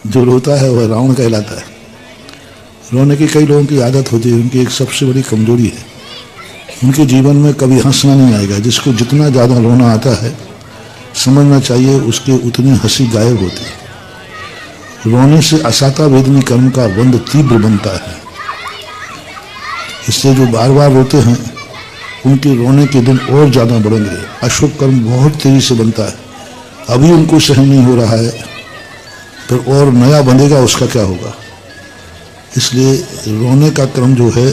जो रोता है वह रावण कहलाता है। रोने की कई लोगों की आदत होती है, उनकी एक सबसे बड़ी कमजोरी है, उनके जीवन में कभी हंसना नहीं आएगा। जिसको जितना ज़्यादा रोना आता है समझना चाहिए उसके उतनी हंसी गायब होती है। रोने से असाता वेदनी कर्म का बंध तीव्र बनता है। इससे जो बार बार रोते हैं उनके रोने के दिन और ज़्यादा बढ़ेंगे। अशुभ कर्म बहुत तेजी से बनता है, अभी उनको सहन नहीं हो रहा है, फिर और नया बनेगा, उसका क्या होगा। इसलिए रोने का क्रम जो है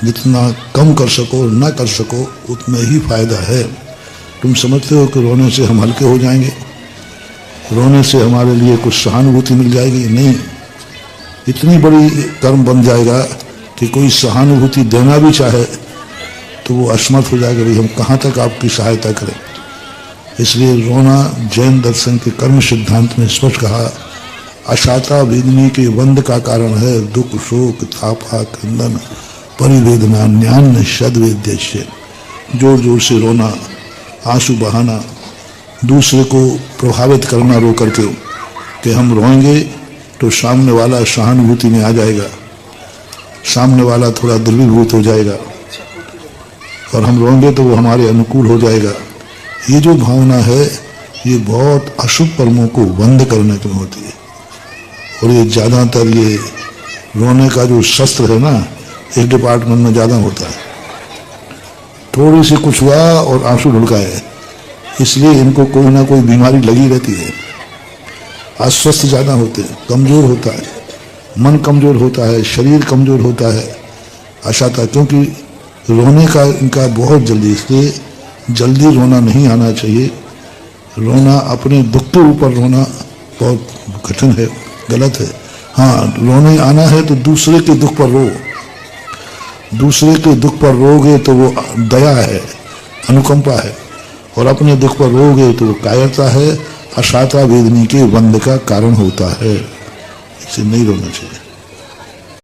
जितना कम कर सको ना कर सको उतना ही फायदा है। तुम समझते हो कि रोने से हम हल्के हो जाएंगे, रोने से हमारे लिए कुछ सहानुभूति मिल जाएगी? नहीं, इतनी बड़ी कर्म बन जाएगा कि कोई सहानुभूति देना भी चाहे तो वो असमर्थ हो जाएगा, भाई हम कहाँ तक आपकी सहायता करें। इसलिए रोना जैन दर्शन के कर्म सिद्धांत में स्पष्ट कहा, अशाता वेदनी के बंध का कारण है। दुख शोक तापा क्रंदन परिवेदना न्यान सद्वेद्य से। जोर जोर से रोना, आंसू बहाना, दूसरे को प्रभावित करना रो करके कि हम रोएंगे तो सामने वाला सहानुभूति में आ जाएगा, सामने वाला थोड़ा द्रवीभूत हो जाएगा और हम रोएंगे तो वो हमारे अनुकूल हो जाएगा। ये जो भावना है ये बहुत अशुभ कर्मों को बंद करने की होती है। और ये ज़्यादातर ये रोने का जो शस्त्र है ना, एक डिपार्टमेंट में ज़्यादा होता है। थोड़ी सी कुछ हुआ और आंसू ढुलकाए, इसलिए इनको कोई ना कोई बीमारी लगी रहती है। अस्वस्थ ज़्यादा होते हैं, कमज़ोर होता है मन, कमज़ोर होता है शरीर, कमज़ोर होता है अशाता, क्योंकि रोने का इनका बहुत जल्दी, इसलिए जल्दी रोना नहीं आना चाहिए। रोना अपने दुख के ऊपर रोना बहुत कठिन है, गलत है। हाँ, रोने आना है तो दूसरे के दुख पर रो, दूसरे के दुख पर रोगे तो वो दया है, अनुकंपा है, और अपने दुख पर रोगे तो वो कायरता है, अशाता वेदनी के बंध का कारण होता है। इसे नहीं रोना चाहिए।